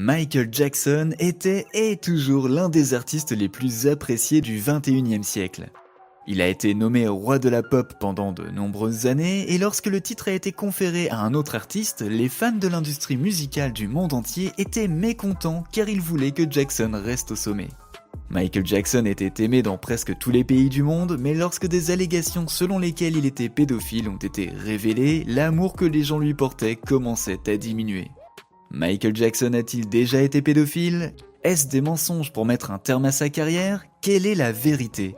Michael Jackson était et est toujours l'un des artistes les plus appréciés du XXIe siècle. Il a été nommé roi de la pop pendant de nombreuses années et lorsque le titre a été conféré à un autre artiste, les fans de l'industrie musicale du monde entier étaient mécontents car ils voulaient que Jackson reste au sommet. Michael Jackson était aimé dans presque tous les pays du monde, mais lorsque des allégations selon lesquelles il était pédophile ont été révélées, l'amour que les gens lui portaient commençait à diminuer. Michael Jackson a-t-il déjà été pédophile ? Est-ce des mensonges pour mettre un terme à sa carrière ? Quelle est la vérité ?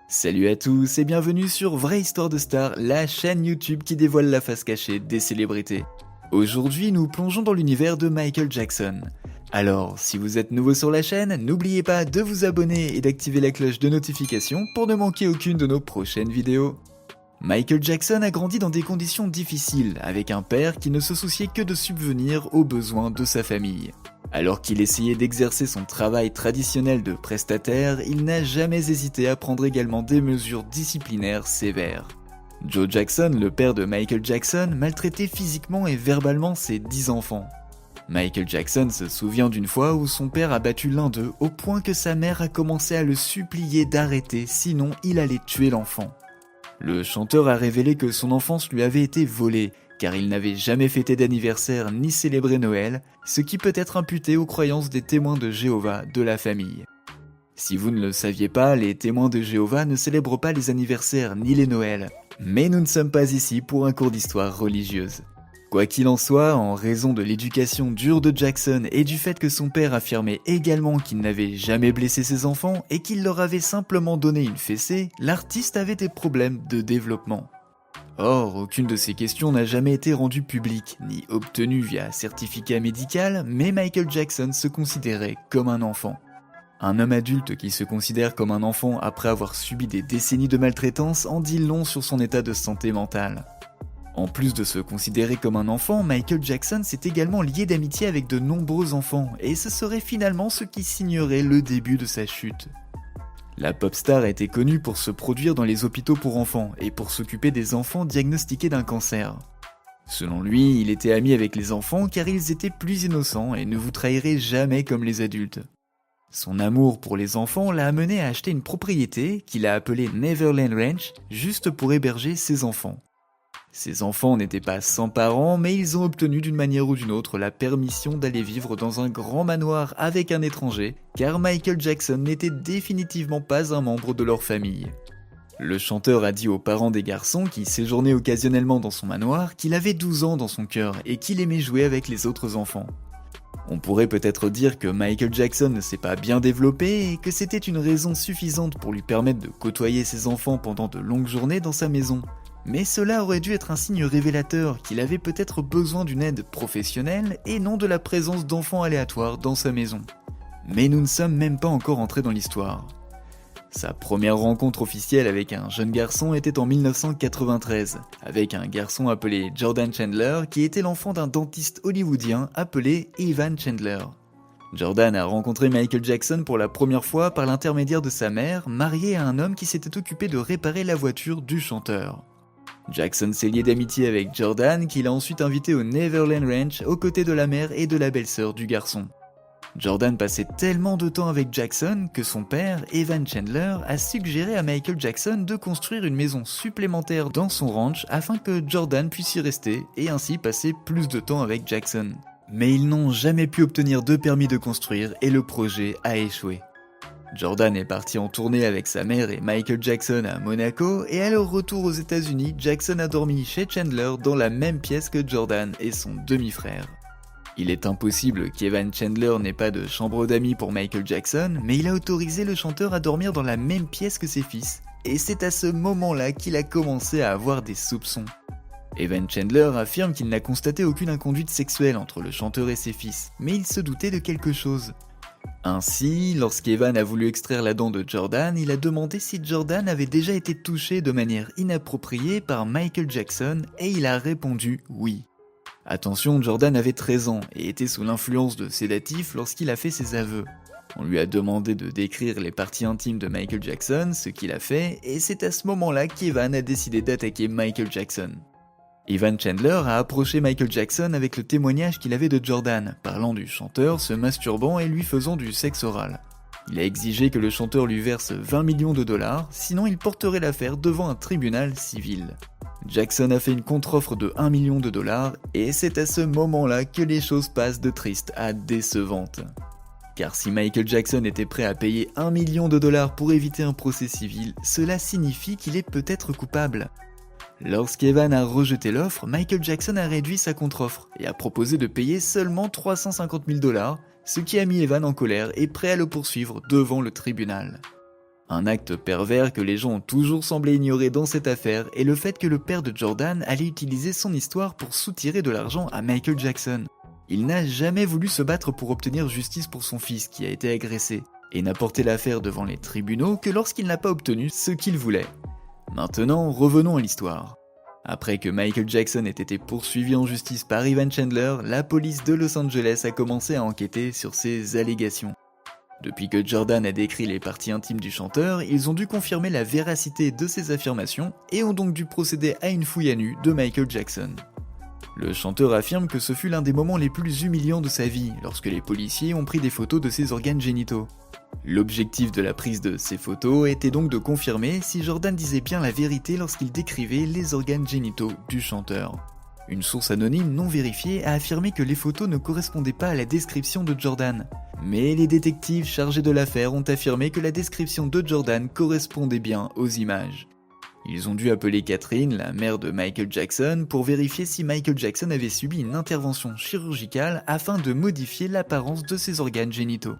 Salut à tous et bienvenue sur Vraie Histoire de Star, la chaîne YouTube qui dévoile la face cachée des célébrités. Aujourd'hui, nous plongeons dans l'univers de Michael Jackson. Alors, si vous êtes nouveau sur la chaîne, n'oubliez pas de vous abonner et d'activer la cloche de notification pour ne manquer aucune de nos prochaines vidéos. Michael Jackson a grandi dans des conditions difficiles, avec un père qui ne se souciait que de subvenir aux besoins de sa famille. Alors qu'il essayait d'exercer son travail traditionnel de prestataire, il n'a jamais hésité à prendre également des mesures disciplinaires sévères. Joe Jackson, le père de Michael Jackson, maltraitait physiquement et verbalement ses 10 enfants. Michael Jackson se souvient d'une fois où son père a battu l'un d'eux au point que sa mère a commencé à le supplier d'arrêter, sinon il allait tuer l'enfant. Le chanteur a révélé que son enfance lui avait été volée, car il n'avait jamais fêté d'anniversaire ni célébré Noël, ce qui peut être imputé aux croyances des témoins de Jéhovah de la famille. Si vous ne le saviez pas, les témoins de Jéhovah ne célèbrent pas les anniversaires ni les Noëls, mais nous ne sommes pas ici pour un cours d'histoire religieuse. Quoi qu'il en soit, en raison de l'éducation dure de Jackson et du fait que son père affirmait également qu'il n'avait jamais blessé ses enfants et qu'il leur avait simplement donné une fessée, l'artiste avait des problèmes de développement. Or, aucune de ces questions n'a jamais été rendue publique, ni obtenue via certificat médical, mais Michael Jackson se considérait comme un enfant. Un homme adulte qui se considère comme un enfant après avoir subi des décennies de maltraitance en dit long sur son état de santé mentale. En plus de se considérer comme un enfant, Michael Jackson s'est également lié d'amitié avec de nombreux enfants, et ce serait finalement ce qui signerait le début de sa chute. La pop star a été connue pour se produire dans les hôpitaux pour enfants, et pour s'occuper des enfants diagnostiqués d'un cancer. Selon lui, il était ami avec les enfants car ils étaient plus innocents et ne vous trahiraient jamais comme les adultes. Son amour pour les enfants l'a amené à acheter une propriété qu'il a appelée Neverland Ranch, juste pour héberger ses enfants. Ces enfants n'étaient pas sans parents, mais ils ont obtenu d'une manière ou d'une autre la permission d'aller vivre dans un grand manoir avec un étranger, car Michael Jackson n'était définitivement pas un membre de leur famille. Le chanteur a dit aux parents des garçons qui séjournaient occasionnellement dans son manoir qu'il avait 12 ans dans son cœur et qu'il aimait jouer avec les autres enfants. On pourrait peut-être dire que Michael Jackson ne s'est pas bien développé et que c'était une raison suffisante pour lui permettre de côtoyer ses enfants pendant de longues journées dans sa maison. Mais cela aurait dû être un signe révélateur qu'il avait peut-être besoin d'une aide professionnelle et non de la présence d'enfants aléatoires dans sa maison. Mais nous ne sommes même pas encore entrés dans l'histoire. Sa première rencontre officielle avec un jeune garçon était en 1993, avec un garçon appelé Jordan Chandler qui était l'enfant d'un dentiste hollywoodien appelé Evan Chandler. Jordan a rencontré Michael Jackson pour la première fois par l'intermédiaire de sa mère, mariée à un homme qui s'était occupé de réparer la voiture du chanteur. Jackson s'est lié d'amitié avec Jordan, qu'il a ensuite invité au Neverland Ranch aux côtés de la mère et de la belle-sœur du garçon. Jordan passait tellement de temps avec Jackson que son père, Evan Chandler, a suggéré à Michael Jackson de construire une maison supplémentaire dans son ranch afin que Jordan puisse y rester et ainsi passer plus de temps avec Jackson. Mais ils n'ont jamais pu obtenir de permis de construire et le projet a échoué. Jordan est parti en tournée avec sa mère et Michael Jackson à Monaco et à leur retour aux États-Unis, Jackson a dormi chez Chandler dans la même pièce que Jordan et son demi-frère. Il est impossible qu'Evan Chandler n'ait pas de chambre d'amis pour Michael Jackson, mais il a autorisé le chanteur à dormir dans la même pièce que ses fils, et c'est à ce moment-là qu'il a commencé à avoir des soupçons. Evan Chandler affirme qu'il n'a constaté aucune inconduite sexuelle entre le chanteur et ses fils, mais il se doutait de quelque chose. Ainsi, lorsqu'Evan a voulu extraire la dent de Jordan, il a demandé si Jordan avait déjà été touché de manière inappropriée par Michael Jackson et il a répondu oui. Attention, Jordan avait 13 ans et était sous l'influence de sédatifs lorsqu'il a fait ses aveux. On lui a demandé de décrire les parties intimes de Michael Jackson, ce qu'il a fait, et c'est à ce moment-là qu'Evan a décidé d'attaquer Michael Jackson. Evan Chandler a approché Michael Jackson avec le témoignage qu'il avait de Jordan, parlant du chanteur se masturbant et lui faisant du sexe oral. Il a exigé que le chanteur lui verse 20 millions de dollars, sinon il porterait l'affaire devant un tribunal civil. Jackson a fait une contre-offre de 1 million de dollars et c'est à ce moment-là que les choses passent de tristes à décevantes. Car si Michael Jackson était prêt à payer 1 million de dollars pour éviter un procès civil, cela signifie qu'il est peut-être coupable. Lorsqu'Evan a rejeté l'offre, Michael Jackson a réduit sa contre-offre et a proposé de payer seulement 350 000 dollars, ce qui a mis Evan en colère et prêt à le poursuivre devant le tribunal. Un acte pervers que les gens ont toujours semblé ignorer dans cette affaire est le fait que le père de Jordan allait utiliser son histoire pour soutirer de l'argent à Michael Jackson. Il n'a jamais voulu se battre pour obtenir justice pour son fils qui a été agressé, et n'a porté l'affaire devant les tribunaux que lorsqu'il n'a pas obtenu ce qu'il voulait. Maintenant, revenons à l'histoire. Après que Michael Jackson ait été poursuivi en justice par Evan Chandler, la police de Los Angeles a commencé à enquêter sur ces allégations. Depuis que Jordan a décrit les parties intimes du chanteur, ils ont dû confirmer la véracité de ces affirmations et ont donc dû procéder à une fouille à nu de Michael Jackson. Le chanteur affirme que ce fut l'un des moments les plus humiliants de sa vie lorsque les policiers ont pris des photos de ses organes génitaux. L'objectif de la prise de ces photos était donc de confirmer si Jordan disait bien la vérité lorsqu'il décrivait les organes génitaux du chanteur. Une source anonyme non vérifiée a affirmé que les photos ne correspondaient pas à la description de Jordan. Mais les détectives chargés de l'affaire ont affirmé que la description de Jordan correspondait bien aux images. Ils ont dû appeler Catherine, la mère de Michael Jackson, pour vérifier si Michael Jackson avait subi une intervention chirurgicale afin de modifier l'apparence de ses organes génitaux.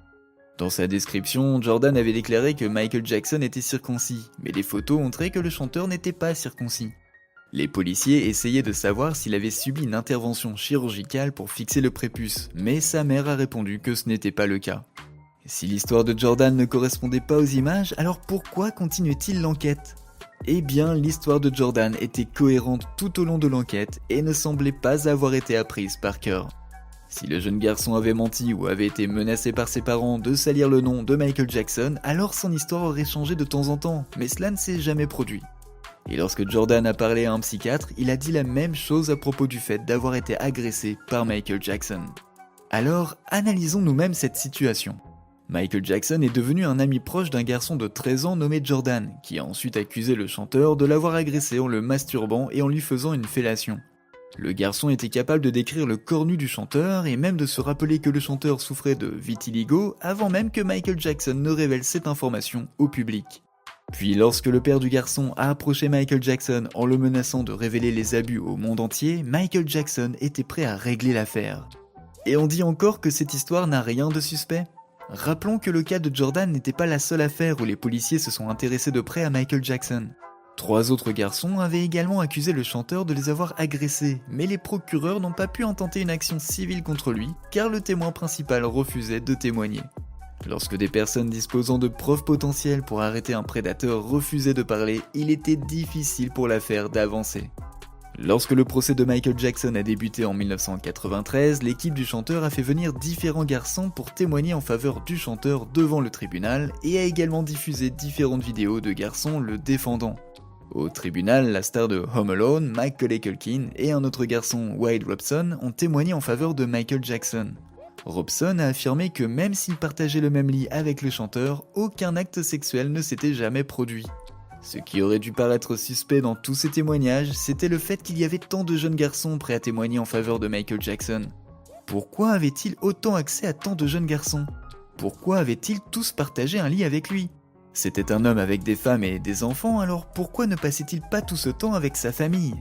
Dans sa description, Jordan avait déclaré que Michael Jackson était circoncis, mais les photos montraient que le chanteur n'était pas circoncis. Les policiers essayaient de savoir s'il avait subi une intervention chirurgicale pour fixer le prépuce, mais sa mère a répondu que ce n'était pas le cas. Si l'histoire de Jordan ne correspondait pas aux images, alors pourquoi continuait-il l'enquête ? Eh bien, l'histoire de Jordan était cohérente tout au long de l'enquête et ne semblait pas avoir été apprise par cœur. Si le jeune garçon avait menti ou avait été menacé par ses parents de salir le nom de Michael Jackson, alors son histoire aurait changé de temps en temps, mais cela ne s'est jamais produit. Et lorsque Jordan a parlé à un psychiatre, il a dit la même chose à propos du fait d'avoir été agressé par Michael Jackson. Alors, analysons nous-mêmes cette situation. Michael Jackson est devenu un ami proche d'un garçon de 13 ans nommé Jordan, qui a ensuite accusé le chanteur de l'avoir agressé en le masturbant et en lui faisant une fellation. Le garçon était capable de décrire le corps nu du chanteur et même de se rappeler que le chanteur souffrait de vitiligo avant même que Michael Jackson ne révèle cette information au public. Puis lorsque le père du garçon a approché Michael Jackson en le menaçant de révéler les abus au monde entier, Michael Jackson était prêt à régler l'affaire. Et on dit encore que cette histoire n'a rien de suspect ? Rappelons que le cas de Jordan n'était pas la seule affaire où les policiers se sont intéressés de près à Michael Jackson. 3 autres garçons avaient également accusé le chanteur de les avoir agressés, mais les procureurs n'ont pas pu intenter une action civile contre lui, car le témoin principal refusait de témoigner. Lorsque des personnes disposant de preuves potentielles pour arrêter un prédateur refusaient de parler, il était difficile pour l'affaire d'avancer. Lorsque le procès de Michael Jackson a débuté en 1993, l'équipe du chanteur a fait venir différents garçons pour témoigner en faveur du chanteur devant le tribunal et a également diffusé différentes vidéos de garçons le défendant. Au tribunal, la star de Home Alone, Macaulay Culkin, et un autre garçon, Wade Robson, ont témoigné en faveur de Michael Jackson. Robson a affirmé que même s'il partageait le même lit avec le chanteur, aucun acte sexuel ne s'était jamais produit. Ce qui aurait dû paraître suspect dans tous ces témoignages, c'était le fait qu'il y avait tant de jeunes garçons prêts à témoigner en faveur de Michael Jackson. Pourquoi avait-il autant accès à tant de jeunes garçons ? Pourquoi avaient-ils tous partagé un lit avec lui ? C'était un homme avec des femmes et des enfants, alors pourquoi ne passait-il pas tout ce temps avec sa famille ?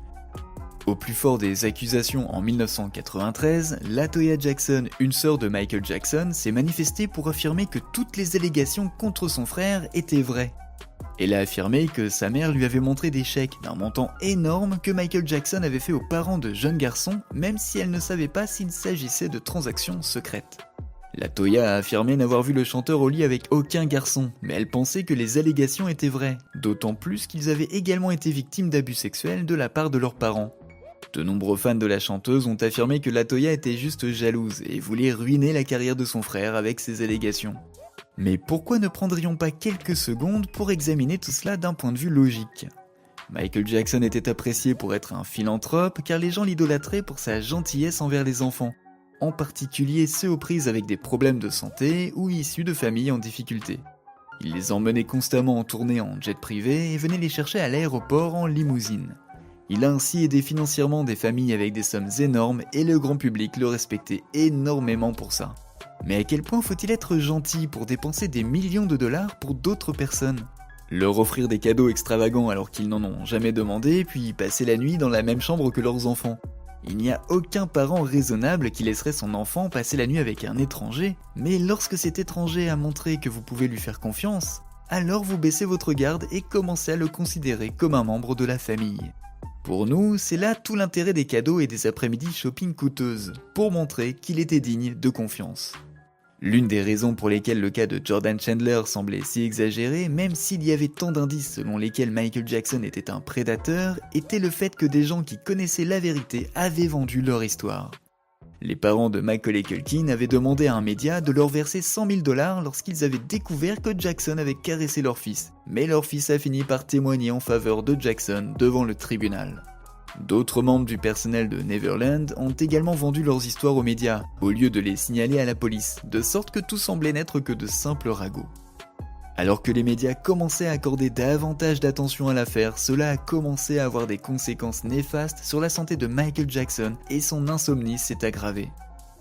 Au plus fort des accusations en 1993, LaToya Jackson, une sœur de Michael Jackson, s'est manifestée pour affirmer que toutes les allégations contre son frère étaient vraies. Elle a affirmé que sa mère lui avait montré des chèques d'un montant énorme que Michael Jackson avait fait aux parents de jeunes garçons, même si elle ne savait pas s'il s'agissait de transactions secrètes. LaToya a affirmé n'avoir vu le chanteur au lit avec aucun garçon, mais elle pensait que les allégations étaient vraies, d'autant plus qu'ils avaient également été victimes d'abus sexuels de la part de leurs parents. De nombreux fans de la chanteuse ont affirmé que LaToya était juste jalouse et voulait ruiner la carrière de son frère avec ses allégations. Mais pourquoi ne prendrions pas quelques secondes pour examiner tout cela d'un point de vue logique ? Michael Jackson était apprécié pour être un philanthrope car les gens l'idolâtraient pour sa gentillesse envers les enfants, en particulier ceux aux prises avec des problèmes de santé ou issus de familles en difficulté. Il les emmenait constamment en tournée en jet privé et venait les chercher à l'aéroport en limousine. Il a ainsi aidé financièrement des familles avec des sommes énormes et le grand public le respectait énormément pour ça. Mais à quel point faut-il être gentil pour dépenser des millions de dollars pour d'autres personnes ? Leur offrir des cadeaux extravagants alors qu'ils n'en ont jamais demandé, puis passer la nuit dans la même chambre que leurs enfants. Il n'y a aucun parent raisonnable qui laisserait son enfant passer la nuit avec un étranger, mais lorsque cet étranger a montré que vous pouvez lui faire confiance, alors vous baissez votre garde et commencez à le considérer comme un membre de la famille. Pour nous, c'est là tout l'intérêt des cadeaux et des après-midi shopping coûteuses, pour montrer qu'il était digne de confiance. L'une des raisons pour lesquelles le cas de Jordan Chandler semblait si exagéré, même s'il y avait tant d'indices selon lesquels Michael Jackson était un prédateur, était le fait que des gens qui connaissaient la vérité avaient vendu leur histoire. Les parents de Macaulay Culkin avaient demandé à un média de leur verser 100 000 $ lorsqu'ils avaient découvert que Jackson avait caressé leur fils, mais leur fils a fini par témoigner en faveur de Jackson devant le tribunal. D'autres membres du personnel de Neverland ont également vendu leurs histoires aux médias, au lieu de les signaler à la police, de sorte que tout semblait n'être que de simples ragots. Alors que les médias commençaient à accorder davantage d'attention à l'affaire, cela a commencé à avoir des conséquences néfastes sur la santé de Michael Jackson et son insomnie s'est aggravée.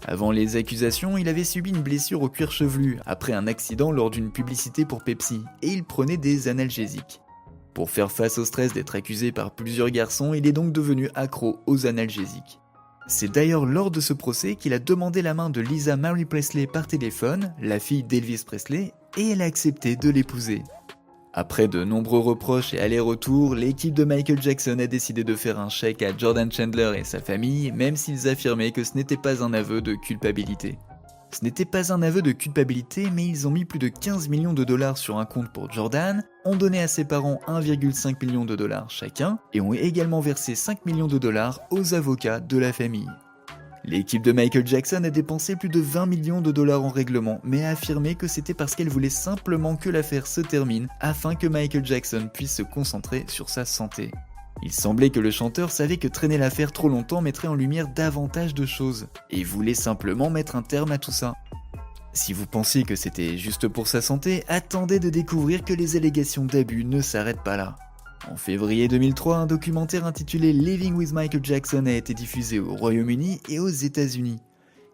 Avant les accusations, il avait subi une blessure au cuir chevelu après un accident lors d'une publicité pour Pepsi et il prenait des analgésiques. Pour faire face au stress d'être accusé par plusieurs garçons, il est donc devenu accro aux analgésiques. C'est d'ailleurs lors de ce procès qu'il a demandé la main de Lisa Marie Presley par téléphone, la fille d'Elvis Presley, et elle a accepté de l'épouser. Après de nombreux reproches et allers-retours, l'équipe de Michael Jackson a décidé de faire un chèque à Jordan Chandler et sa famille, même s'ils affirmaient que ce n'était pas un aveu de culpabilité. Ce n'était pas un aveu de culpabilité, mais ils ont mis plus de 15 millions de dollars sur un compte pour Jordan, ont donné à ses parents 1,5 million de dollars chacun, et ont également versé 5 millions de dollars aux avocats de la famille. L'équipe de Michael Jackson a dépensé plus de 20 millions de dollars en règlement, mais a affirmé que c'était parce qu'elle voulait simplement que l'affaire se termine, afin que Michael Jackson puisse se concentrer sur sa santé. Il semblait que le chanteur savait que traîner l'affaire trop longtemps mettrait en lumière davantage de choses, et voulait simplement mettre un terme à tout ça. Si vous pensiez que c'était juste pour sa santé, attendez de découvrir que les allégations d'abus ne s'arrêtent pas là. En février 2003, un documentaire intitulé Living with Michael Jackson a été diffusé au Royaume-Uni et aux États-Unis.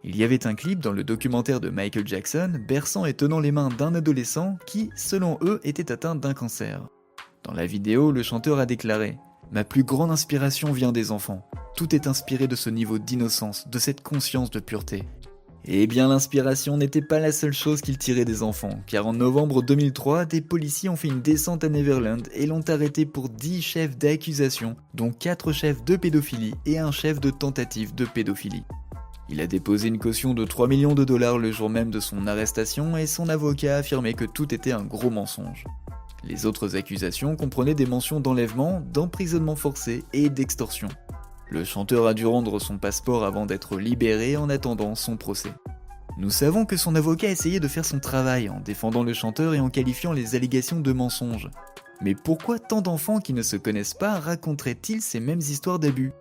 Il y avait un clip dans le documentaire de Michael Jackson berçant et tenant les mains d'un adolescent qui, selon eux, était atteint d'un cancer. Dans la vidéo, le chanteur a déclaré « Ma plus grande inspiration vient des enfants. Tout est inspiré de ce niveau d'innocence, de cette conscience de pureté. » Eh bien, l'inspiration n'était pas la seule chose qu'il tirait des enfants, car en novembre 2003, des policiers ont fait une descente à Neverland et l'ont arrêté pour 10 chefs d'accusation, dont 4 chefs de pédophilie et un chef de tentative de pédophilie. Il a déposé une caution de 3 millions de dollars le jour même de son arrestation et son avocat a affirmé que tout était un gros mensonge. Les autres accusations comprenaient des mentions d'enlèvement, d'emprisonnement forcé et d'extorsion. Le chanteur a dû rendre son passeport avant d'être libéré en attendant son procès. Nous savons que son avocat a essayé de faire son travail en défendant le chanteur et en qualifiant les allégations de mensonges. Mais pourquoi tant d'enfants qui ne se connaissent pas raconteraient-ils ces mêmes histoires d'abus ?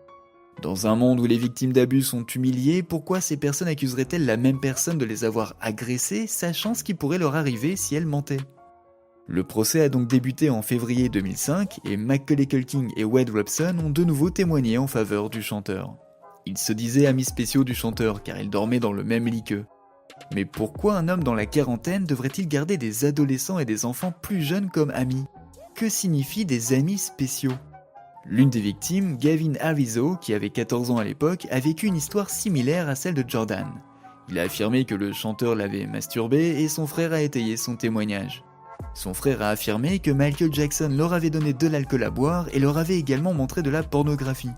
Dans un monde où les victimes d'abus sont humiliées, pourquoi ces personnes accuseraient-elles la même personne de les avoir agressées, sachant ce qui pourrait leur arriver si elles mentaient ? Le procès a donc débuté en février 2005 et Macaulay Culkin et Wade Robson ont de nouveau témoigné en faveur du chanteur. Ils se disaient amis spéciaux du chanteur car ils dormaient dans le même lit qu'eux. Mais pourquoi un homme dans la quarantaine devrait-il garder des adolescents et des enfants plus jeunes comme amis ? Que signifient des amis spéciaux ? L'une des victimes, Gavin Arizo, qui avait 14 ans à l'époque, a vécu une histoire similaire à celle de Jordan. Il a affirmé que le chanteur l'avait masturbé et son frère a étayé son témoignage. Son frère a affirmé que Michael Jackson leur avait donné de l'alcool à boire et leur avait également montré de la pornographie.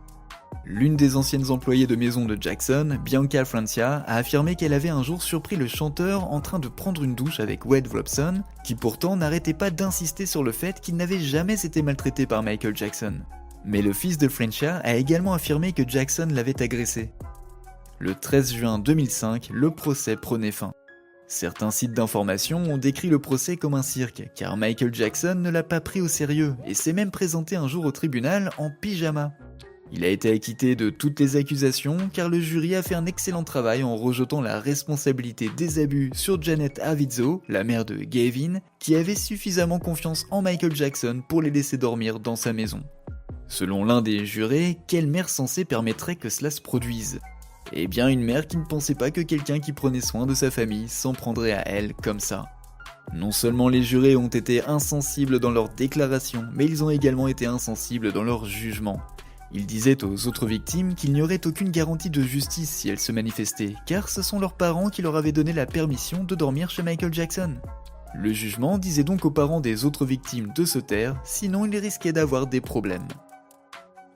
L'une des anciennes employées de maison de Jackson, Bianca Francia, a affirmé qu'elle avait un jour surpris le chanteur en train de prendre une douche avec Wade Robson, qui pourtant n'arrêtait pas d'insister sur le fait qu'il n'avait jamais été maltraité par Michael Jackson. Mais le fils de Francia a également affirmé que Jackson l'avait agressé. Le 13 juin 2005, le procès prenait fin. Certains sites d'information ont décrit le procès comme un cirque, car Michael Jackson ne l'a pas pris au sérieux et s'est même présenté un jour au tribunal en pyjama. Il a été acquitté de toutes les accusations car le jury a fait un excellent travail en rejetant la responsabilité des abus sur Janet Arvizo, la mère de Gavin, qui avait suffisamment confiance en Michael Jackson pour les laisser dormir dans sa maison. Selon l'un des jurés, quelle mère censée permettrait que cela se produise ? Eh bien une mère qui ne pensait pas que quelqu'un qui prenait soin de sa famille s'en prendrait à elle comme ça. Non seulement les jurés ont été insensibles dans leurs déclarations, mais ils ont également été insensibles dans leur jugement. Ils disaient aux autres victimes qu'il n'y aurait aucune garantie de justice si elles se manifestaient, car ce sont leurs parents qui leur avaient donné la permission de dormir chez Michael Jackson. Le jugement disait donc aux parents des autres victimes de se taire, sinon ils risquaient d'avoir des problèmes.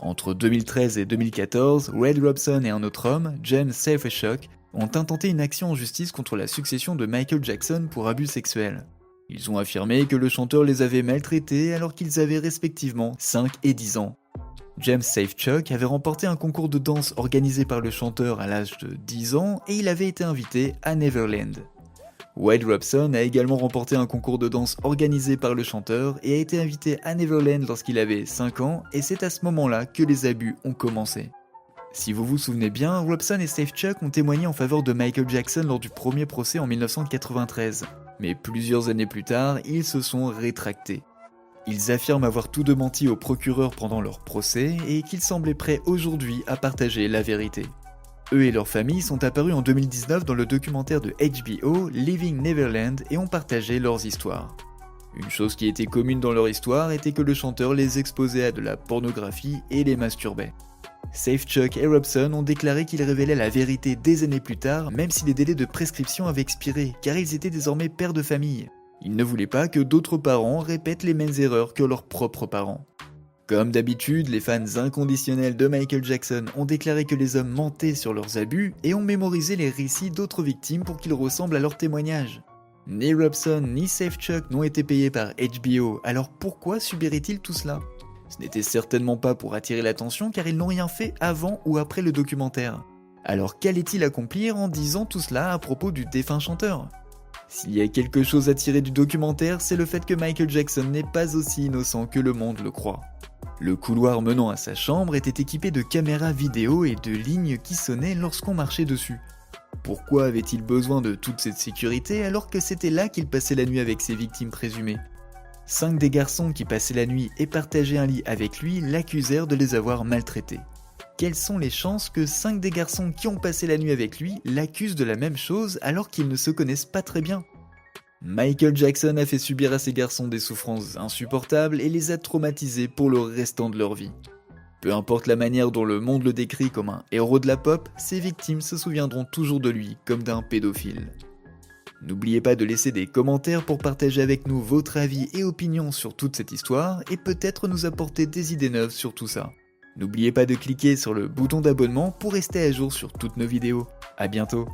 Entre 2013 et 2014, Red Robson et un autre homme, James Safechuck, ont intenté une action en justice contre la succession de Michael Jackson pour abus sexuels. Ils ont affirmé que le chanteur les avait maltraités alors qu'ils avaient respectivement 5 et 10 ans. James Safechuck avait remporté un concours de danse organisé par le chanteur à l'âge de 10 ans et il avait été invité à Neverland. Wade Robson a également remporté un concours de danse organisé par le chanteur et a été invité à Neverland lorsqu'il avait 5 ans et c'est à ce moment-là que les abus ont commencé. Si vous vous souvenez bien, Robson et Safechuck ont témoigné en faveur de Michael Jackson lors du premier procès en 1993, mais plusieurs années plus tard, ils se sont rétractés. Ils affirment avoir tout démenti au procureur pendant leur procès et qu'ils semblaient prêts aujourd'hui à partager la vérité. Eux et leur famille sont apparus en 2019 dans le documentaire de HBO Living Neverland et ont partagé leurs histoires. Une chose qui était commune dans leur histoire était que le chanteur les exposait à de la pornographie et les masturbait. Safechuck et Robson ont déclaré qu'ils révélaient la vérité des années plus tard, même si les délais de prescription avaient expiré, car ils étaient désormais pères de famille. Ils ne voulaient pas que d'autres parents répètent les mêmes erreurs que leurs propres parents. Comme d'habitude, les fans inconditionnels de Michael Jackson ont déclaré que les hommes mentaient sur leurs abus et ont mémorisé les récits d'autres victimes pour qu'ils ressemblent à leurs témoignages. Ni Robson ni Safechuck n'ont été payés par HBO, alors pourquoi subiraient-ils tout cela ? Ce n'était certainement pas pour attirer l'attention car ils n'ont rien fait avant ou après le documentaire. Alors qu'allait-il accomplir en disant tout cela à propos du défunt chanteur ? S'il y a quelque chose à tirer du documentaire, c'est le fait que Michael Jackson n'est pas aussi innocent que le monde le croit. Le couloir menant à sa chambre était équipé de caméras vidéo et de lignes qui sonnaient lorsqu'on marchait dessus. Pourquoi avait-il besoin de toute cette sécurité alors que c'était là qu'il passait la nuit avec ses victimes présumées ? 5 des garçons qui passaient la nuit et partageaient un lit avec lui l'accusèrent de les avoir maltraités. Quelles sont les chances que 5 des garçons qui ont passé la nuit avec lui l'accusent de la même chose alors qu'ils ne se connaissent pas très bien ? Michael Jackson a fait subir à ces garçons des souffrances insupportables et les a traumatisés pour le restant de leur vie. Peu importe la manière dont le monde le décrit comme un héros de la pop, ses victimes se souviendront toujours de lui comme d'un pédophile. N'oubliez pas de laisser des commentaires pour partager avec nous votre avis et opinions sur toute cette histoire et peut-être nous apporter des idées neuves sur tout ça. N'oubliez pas de cliquer sur le bouton d'abonnement pour rester à jour sur toutes nos vidéos. À bientôt.